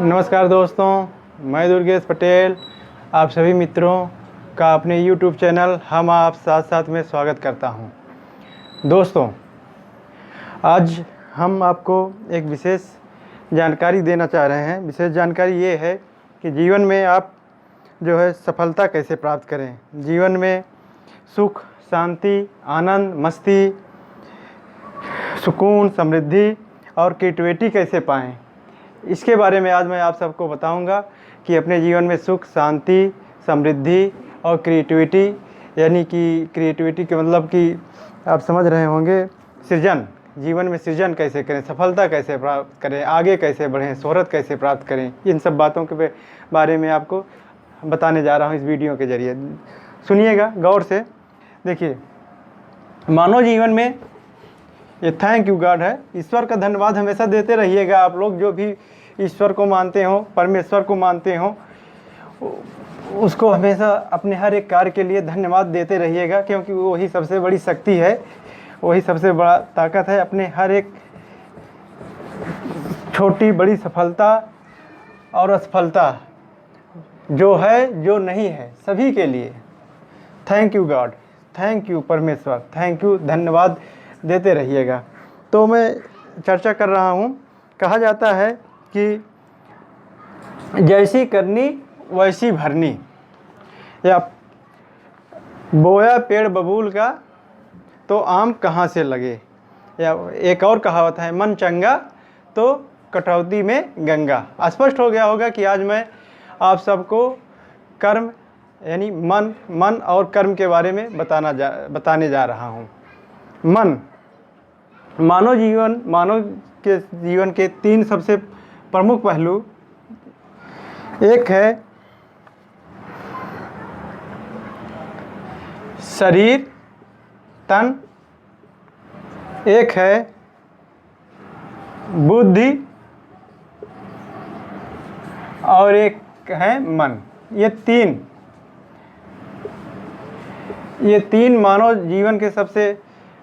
नमस्कार दोस्तों, मैं दुर्गेश पटेल आप सभी मित्रों का अपने YouTube चैनल हम आप साथ साथ में स्वागत करता हूं। दोस्तों, आज हम आपको एक विशेष जानकारी देना चाह रहे हैं। विशेष जानकारी ये है कि जीवन में आप जो है सफलता कैसे प्राप्त करें, जीवन में सुख, शांति, आनंद, मस्ती, सुकून, समृद्धि और क्रिएटिविटी कैसे पाएँ। इसके बारे में आज मैं आप सबको बताऊंगा कि अपने जीवन में सुख, शांति, समृद्धि और क्रिएटिविटी, यानी कि क्रिएटिविटी के मतलब कि आप समझ रहे होंगे सृजन, जीवन में सृजन कैसे करें, सफलता कैसे प्राप्त करें, आगे कैसे बढ़ें, शोहरत कैसे प्राप्त करें, इन सब बातों के बारे में आपको बताने जा रहा हूँ इस वीडियो के ज़रिए। सुनिएगा गौर से। देखिए, मानव जीवन में ये थैंक यू गॉड है, ईश्वर का धन्यवाद हमेशा देते रहिएगा। आप लोग जो भी ईश्वर को मानते हो, परमेश्वर को मानते हो, उसको हमेशा अपने हर एक कार्य के लिए धन्यवाद देते रहिएगा, क्योंकि वही सबसे बड़ी शक्ति है, वही सबसे बड़ा ताकत है। अपने हर एक छोटी बड़ी सफलता और असफलता जो है जो नहीं है सभी के लिए thank you God, thank you परमेश्वर, थैंक यू, धन्यवाद देते रहिएगा। तो मैं चर्चा कर रहा हूँ। कहा जाता है कि जैसी करनी वैसी भरनी, या बोया पेड़ बबूल का तो आम कहाँ से लगे, या एक और कहावत है, मन चंगा तो कटौती में गंगा। स्पष्ट हो गया होगा कि आज मैं आप सबको कर्म यानी मन और कर्म के बारे में बताने जा रहा हूँ। मन, मानव के जीवन के तीन सबसे प्रमुख पहलू, एक है शरीर तन, एक है बुद्धि और एक है मन। ये तीन मानव जीवन के सबसे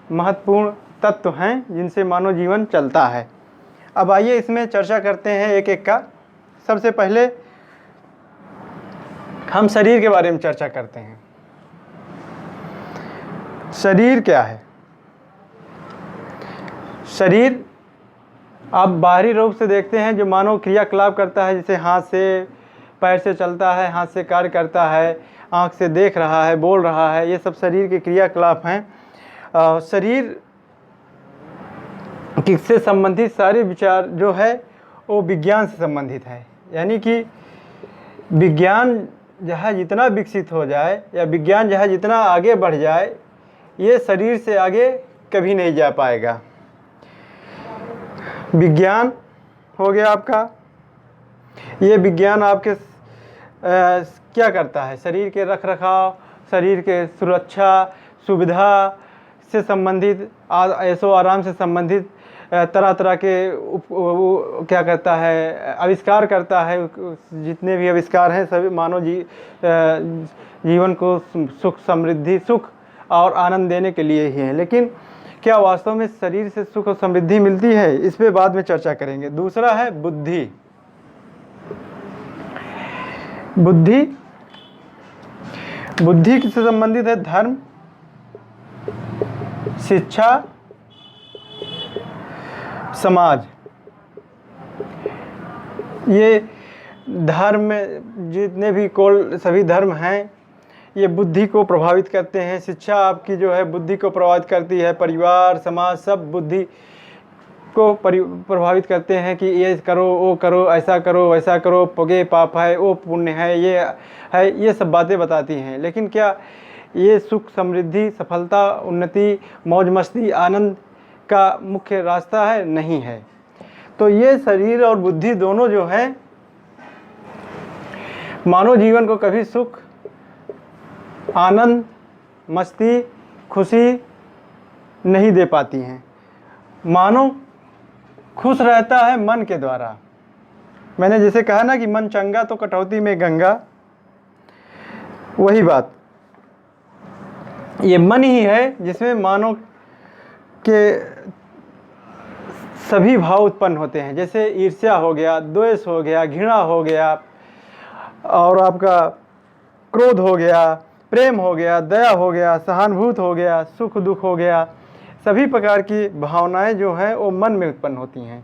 महत्वपूर्ण तत्व हैं जिनसे मानव जीवन चलता है। अब आइए इसमें चर्चा करते हैं एक एक का। सबसे पहले हम शरीर के बारे में चर्चा करते हैं। शरीर क्या है? शरीर आप बाहरी रूप से देखते हैं जो मानव क्रियाकलाप करता है, जैसे हाथ से पैर से चलता है, हाथ से कार्य करता है, आँख से देख रहा है, बोल रहा है, ये सब शरीर के क्रियाकलाप हैं। शरीर किससे संबंधित सारे विचार जो है वो विज्ञान से संबंधित है। यानी कि विज्ञान जहाँ जितना विकसित हो जाए या विज्ञान जहाँ जितना आगे बढ़ जाए, ये शरीर से आगे कभी नहीं जा पाएगा। विज्ञान हो गया आपका, ये विज्ञान आपके क्या करता है, शरीर के रखरखाव, शरीर के सुरक्षा सुविधा से संबंधित, ऐशो आराम से संबंधित तरह तरह के क्या करता है, आविष्कार करता है। जितने भी आविष्कार हैं सभी मानव जीवन को सुख, समृद्धि, सुख और आनंद देने के लिए ही हैं। लेकिन क्या वास्तव में शरीर से सुख और समृद्धि मिलती है, इस पे बाद में चर्चा करेंगे। दूसरा है बुद्धि। बुद्धि किससे संबंधित है? धर्म, शिक्षा, समाज। ये धर्म में जितने भी सभी धर्म हैं ये बुद्धि को प्रभावित करते हैं। शिक्षा आपकी जो है बुद्धि को प्रभावित करती है। परिवार, समाज सब बुद्धि को प्रभावित करते हैं कि ये करो, वो करो, ऐसा करो, वैसा करो, पुण्य पाप है, वो पुण्य है, ये है, ये सब बातें बताती हैं। लेकिन क्या ये सुख, समृद्धि, सफलता, उन्नति, मौज मस्ती, आनंद का मुख्य रास्ता है? नहीं है। तो ये शरीर और बुद्धि दोनों जो है मानव जीवन को कभी सुख, आनंद, मस्ती, खुशी नहीं दे पाती हैं। मानव खुश रहता है मन के द्वारा। मैंने जैसे कहा ना कि मन चंगा तो कटौती में गंगा, वही बात। ये मन ही है जिसमें मानव के सभी भाव उत्पन्न होते हैं, जैसे ईर्ष्या हो गया, द्वेष हो गया, घृणा हो गया, और आपका क्रोध हो गया, प्रेम हो गया, दया हो गया, सहानुभूति हो गया, सुख दुख हो गया। सभी प्रकार की भावनाएं जो हैं वो मन में उत्पन्न होती हैं।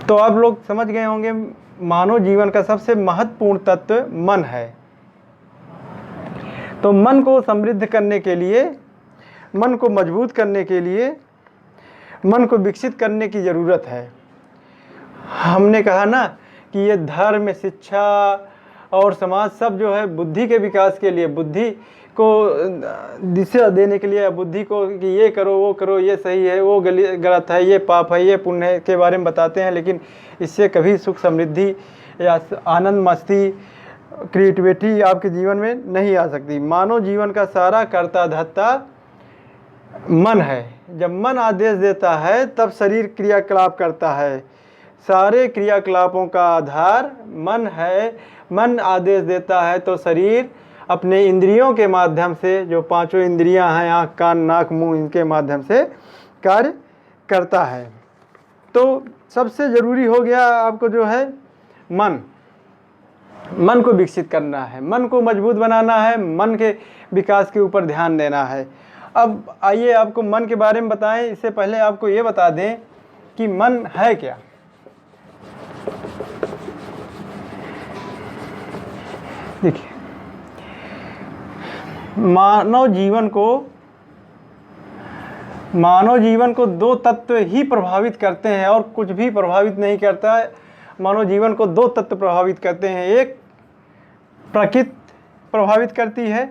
तो आप लोग समझ गए होंगे मानव जीवन का सबसे महत्वपूर्ण तत्व मन है। तो मन को समृद्ध करने के लिए, मन को मजबूत करने के लिए, मन को विकसित करने की ज़रूरत है। हमने कहा ना कि ये धर्म, शिक्षा और समाज सब जो है बुद्धि के विकास के लिए, बुद्धि को दिशा देने के लिए, बुद्धि को कि ये करो, वो करो, ये सही है, वो गलत है, ये पाप है, ये पुण्य है के बारे में बताते हैं। लेकिन इससे कभी सुख समृद्धि या आनंद, मस्ती, क्रिएटिविटी आपके जीवन में नहीं आ सकती। मानव जीवन का सारा कर्ता धर्ता मन है। जब मन आदेश देता है तब शरीर क्रियाकलाप करता है। सारे क्रियाकलापों का आधार मन है। मन आदेश देता है तो शरीर अपने इंद्रियों के माध्यम से, जो पांचों इंद्रियां हैं, आँख, कान, नाक, मुंह, इनके माध्यम से कार्य करता है। तो सबसे ज़रूरी हो गया आपको जो है मन को विकसित करना है, मन को मजबूत बनाना है, मन के विकास के ऊपर ध्यान देना है। अब आइए आपको मन के बारे में बताएं। इससे पहले आपको ये बता दें कि मन है क्या। देखिए, मानव जीवन को दो तत्व ही प्रभावित करते हैं और कुछ भी प्रभावित नहीं करता है। मानव जीवन को दो तत्व प्रभावित करते हैं। एक प्रकृति प्रभावित करती है,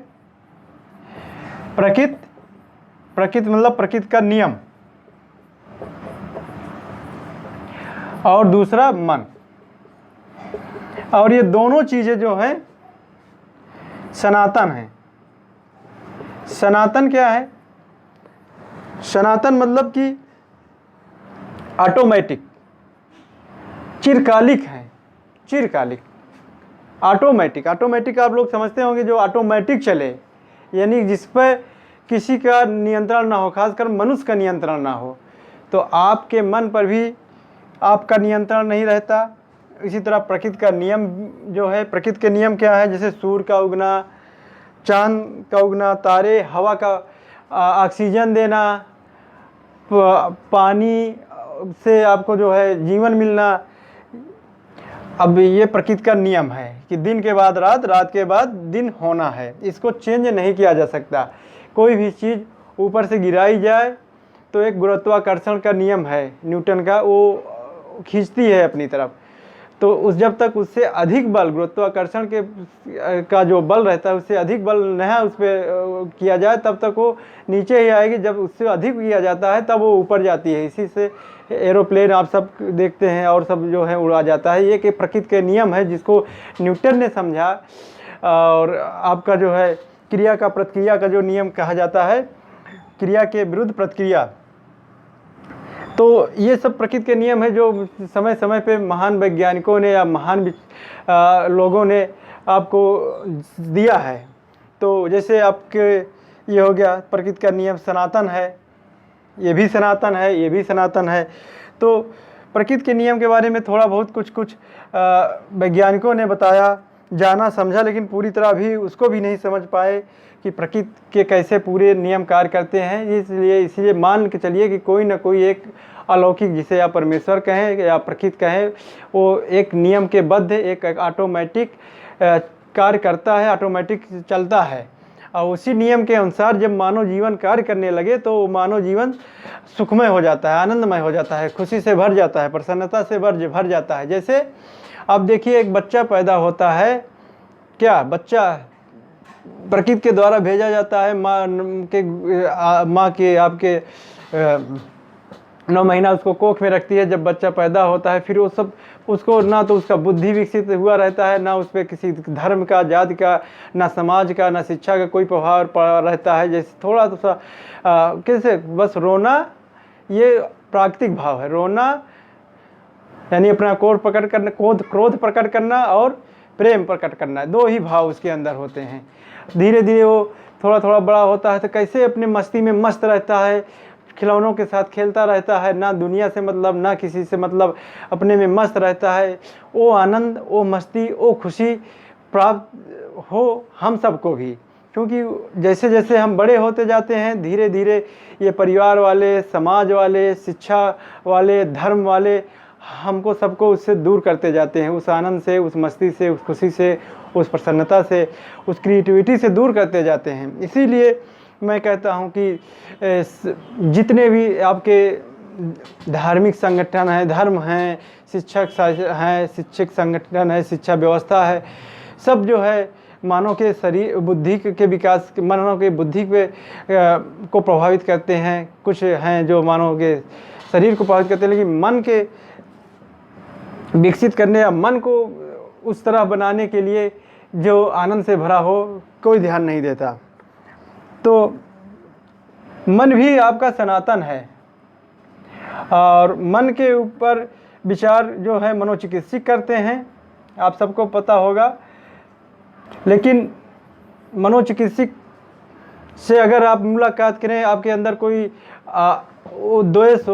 प्रकृति मतलब प्रकृति का नियम, और दूसरा मन। और ये दोनों चीज़ें जो हैं सनातन हैं। सनातन क्या है? सनातन मतलब कि ऑटोमेटिक, चिरकालिक है, चिरकालिक। ऑटोमेटिक आप लोग समझते होंगे, जो ऑटोमेटिक चले, यानी जिस पर किसी का नियंत्रण ना हो, खासकर मनुष्य का नियंत्रण ना हो। तो आपके मन पर भी आपका नियंत्रण नहीं रहता। इसी तरह प्रकृति का नियम जो है, प्रकृति के नियम क्या है? जैसे सूर्य का उगना, चांद का उगना, तारे, हवा का ऑक्सीजन देना, पानी से आपको जो है जीवन मिलना। अब ये प्रकृति का नियम है कि दिन के बाद रात, रात के बाद दिन होना है। इसको चेंज नहीं किया जा सकता। कोई भी चीज़ ऊपर से गिराई जाए तो एक गुरुत्वाकर्षण का नियम है न्यूटन का, वो खींचती है अपनी तरफ। तो उस जब तक उससे अधिक बल, गुरुत्वाकर्षण का जो बल रहता है उससे अधिक बल नहीं उस पर किया जाए तब तक वो नीचे ही आएगी। जब उससे अधिक किया जाता है तब वो ऊपर जाती है। इसी से एरोप्लेन आप सब देखते हैं और सब जो है उड़ा जाता है। ये कि प्रकृति के नियम है जिसको न्यूटन ने समझा। और आपका जो है क्रिया का प्रतिक्रिया का जो नियम कहा जाता है, क्रिया के विरुद्ध प्रतिक्रिया। तो ये सब प्रकृति के नियम है जो समय समय पे महान वैज्ञानिकों ने या महान लोगों ने आपको दिया है। तो जैसे आपके ये हो गया प्रकृति का नियम सनातन है, ये भी सनातन है, ये भी सनातन है। तो प्रकृति के नियम के बारे में थोड़ा बहुत कुछ वैज्ञानिकों ने बताया, जाना, समझा, लेकिन पूरी तरह भी उसको भी नहीं समझ पाए कि प्रकृति के कैसे पूरे नियम कार्य करते हैं। इसलिए मान के चलिए कि कोई ना कोई एक अलौकिक, जिसे आप परमेश्वर कहें या प्रकृति कहें, वो एक नियम के बद्ध, एक ऑटोमेटिक कार्य करता है, ऑटोमेटिक चलता है। और उसी नियम के अनुसार जब मानव जीवन कार्य करने लगे तो मानव जीवन सुखमय हो जाता है, आनंदमय हो जाता है, खुशी से भर जाता है, प्रसन्नता से भर जाता है। जैसे अब देखिए, एक बच्चा पैदा होता है, क्या बच्चा प्रकृति के द्वारा भेजा जाता है, माँ के आपके 9 महीना उसको कोख में रखती है। जब बच्चा पैदा होता है फिर वो सब उसको ना तो उसका बुद्धि विकसित हुआ रहता है, ना उस पर किसी धर्म का, जाति का, ना समाज का, ना शिक्षा का कोई प्रभाव पड़ा रहता है। जैसे थोड़ा सा कैसे बस रोना, ये प्राकृतिक भाव है। रोना यानी अपना क्रोध प्रकट करना और प्रेम प्रकट करना, 2 ही भाव उसके अंदर होते हैं। धीरे धीरे वो थोड़ा थोड़ा बड़ा होता है तो कैसे अपने मस्ती में मस्त रहता है, खिलौनों के साथ खेलता रहता है, ना दुनिया से मतलब, ना किसी से मतलब, अपने में मस्त रहता है। वो आनंद, वो मस्ती, वो खुशी प्राप्त हो हम सबको भी, क्योंकि जैसे जैसे हम बड़े होते जाते हैं धीरे धीरे ये परिवार वाले, समाज वाले, शिक्षा वाले, धर्म वाले हमको सबको उससे दूर करते जाते हैं, उस आनंद से, उस मस्ती से, उस खुशी से, उस प्रसन्नता से, उस क्रिएटिविटी से दूर करते जाते हैं। इसीलिए मैं कहता हूँ कि जितने भी आपके धार्मिक संगठन हैं, धर्म हैं, शिक्षक संगठन है, शिक्षा व्यवस्था है, सब जो है मानव के शरीर बुद्धि के विकास, मानव के बुद्धि पे को प्रभावित करते हैं। कुछ हैं जो मानव के शरीर को प्रभावित करते हैं, लेकिन मन के विकसित करने या मन को उस तरह बनाने के लिए जो आनंद से भरा हो, कोई ध्यान नहीं देता। तो मन भी आपका सनातन है, और मन के ऊपर विचार जो है मनोचिकित्सक करते हैं, आप सबको पता होगा। लेकिन मनोचिकित्सक से अगर आप मुलाकात करें, आपके अंदर कोई उद्देश्य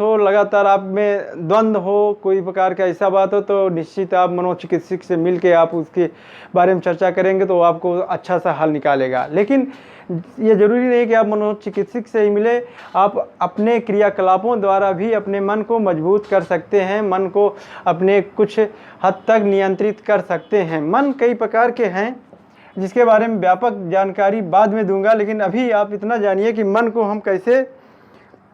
हो, लगातार आप में द्वंद्व हो, कोई प्रकार का ऐसा बात हो, तो निश्चित आप मनोचिकित्सक से मिल के आप उसके बारे में चर्चा करेंगे तो आपको अच्छा सा हल निकालेगा। लेकिन ये ज़रूरी नहीं कि आप मनोचिकित्सक से ही मिले, आप अपने क्रियाकलापों द्वारा भी अपने मन को मजबूत कर सकते हैं, मन को अपने कुछ हद तक नियंत्रित कर सकते हैं। मन कई प्रकार के हैं, जिसके बारे में व्यापक जानकारी बाद में दूंगा, लेकिन अभी आप इतना जानिए कि मन को हम कैसे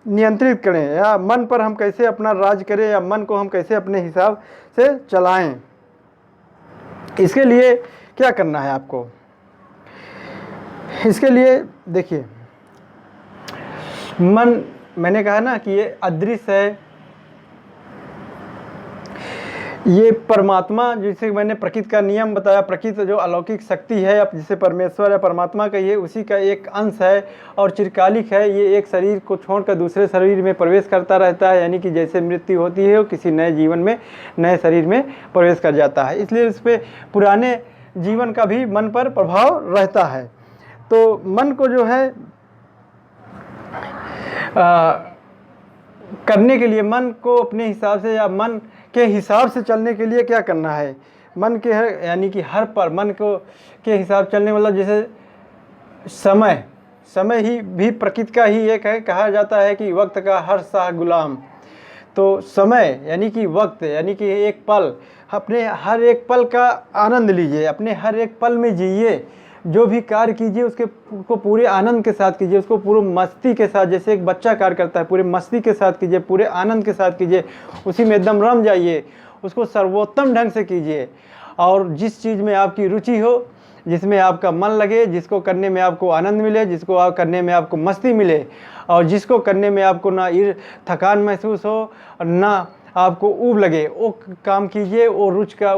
नियंत्रित करें, या मन पर हम कैसे अपना राज करें, या मन को हम कैसे अपने हिसाब से चलाएं। इसके लिए क्या करना है आपको? इसके लिए देखिए, मन, मैंने कहा ना कि ये अदृश्य है, ये परमात्मा, जिसे मैंने प्रकृति का नियम बताया, प्रकृति जो अलौकिक शक्ति है, अब जिसे परमेश्वर या परमात्मा कहिए, उसी का एक अंश है और चिरकालिक है। ये एक शरीर को छोड़कर दूसरे शरीर में प्रवेश करता रहता है, यानी कि जैसे मृत्यु होती है वो किसी नए जीवन में, नए शरीर में प्रवेश कर जाता है। इसलिए इस पर पुराने जीवन का भी मन पर प्रभाव रहता है। तो मन को जो है करने के लिए, मन को अपने हिसाब से या मन के हिसाब से चलने के लिए क्या करना है? मन के यानी कि हर पर मन को के हिसाब चलने, मतलब जैसे समय ही भी प्रकृति का ही एक है। कहा जाता है कि वक्त का हर शाह गुलाम। तो समय यानी कि वक्त, यानी कि एक पल, अपने हर एक पल का आनंद लीजिए, अपने हर एक पल में जिए, जो भी कार्य कीजिए उसको पूरे आनंद के साथ कीजिए, उसको पूरे मस्ती के साथ, जैसे एक बच्चा कार्य करता है पूरे मस्ती के साथ कीजिए, पूरे आनंद के साथ कीजिए, उसी में एकदम रम जाइए, उसको सर्वोत्तम ढंग से कीजिए। और जिस चीज़ में आपकी रुचि हो, जिसमें आपका मन लगे, जिसको करने में आपको आनंद मिले, जिसको आप करने में आपको मस्ती मिले, और जिसको करने में आपको ना थकान महसूस हो ना आपको ऊब लगे, वो काम कीजिए। वो रुचि का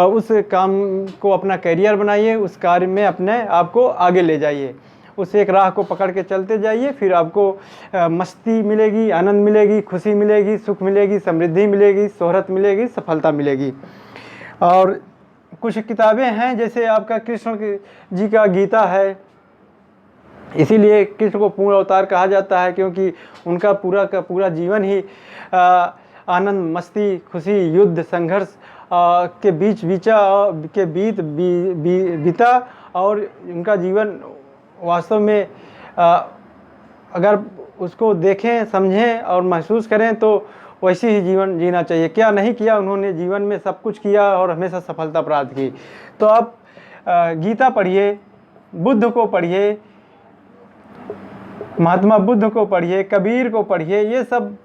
उस काम को अपना करियर बनाइए, उस कार्य में अपने आप को आगे ले जाइए, उस एक राह को पकड़ के चलते जाइए। फिर आपको मस्ती मिलेगी, आनंद मिलेगी, खुशी मिलेगी, सुख मिलेगी, समृद्धि मिलेगी, शोहरत मिलेगी, सफलता मिलेगी। और कुछ किताबें हैं, जैसे आपका कृष्ण जी का गीता है, इसीलिए कृष्ण को पूर्ण अवतार कहा जाता है, क्योंकि उनका पूरा का पूरा जीवन ही आनंद, मस्ती, खुशी, युद्ध, संघर्ष के बीता। और उनका जीवन वास्तव में अगर उसको देखें, समझें और महसूस करें तो वैसे ही जीवन जीना चाहिए। क्या नहीं किया उन्होंने जीवन में, सब कुछ किया और हमेशा सफलता प्राप्त की। तो आप गीता पढ़िए, बुद्ध को पढ़िए, महात्मा बुद्ध को पढ़िए, कबीर को पढ़िए, ये सब